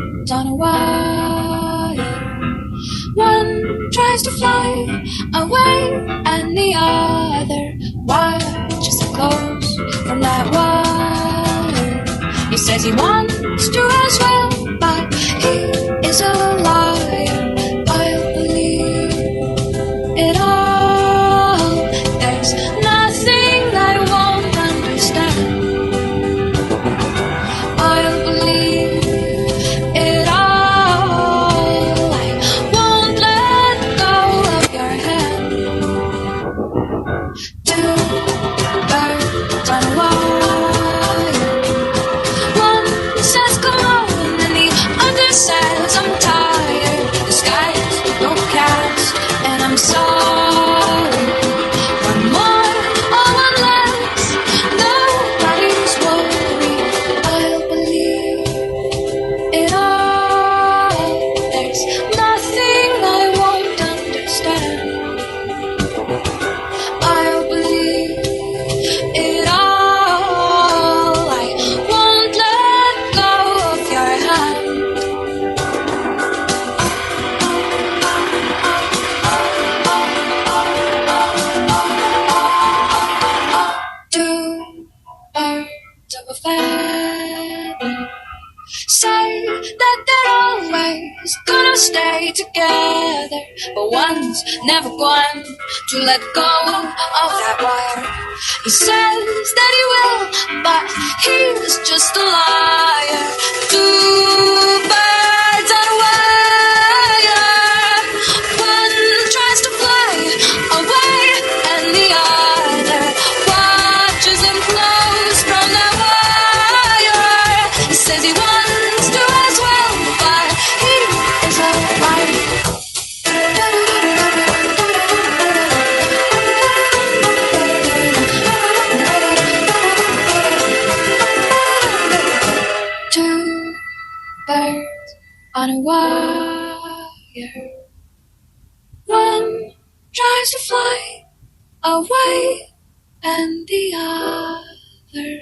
birds on a wire. One tries to fly away, and the other watches it close from that wire. He says he wants to as well, but he is a liar. I'll believe it all. There's nothing I won't understand. I'll believe it all. I won't let go of your hand. Two birds on a wire. One says come on, and the other says I'm tired. The sky's overcast, and I'm sorry. One more or one less, nobody's worried. I'll believe it all. There's nothing I won't understand. I'll believe it all. I won't let go of your hand. Two birds of a feather say that they're always gonna stay together, but one's never going to let go of that wire. He says that he will, but he's just a liar. Two birds on a wire. One tries to fly away, and the other watches him close from that wire. He says he wants to as well, but he is a liar. Two birds on a wire. One tries to fly away, and the other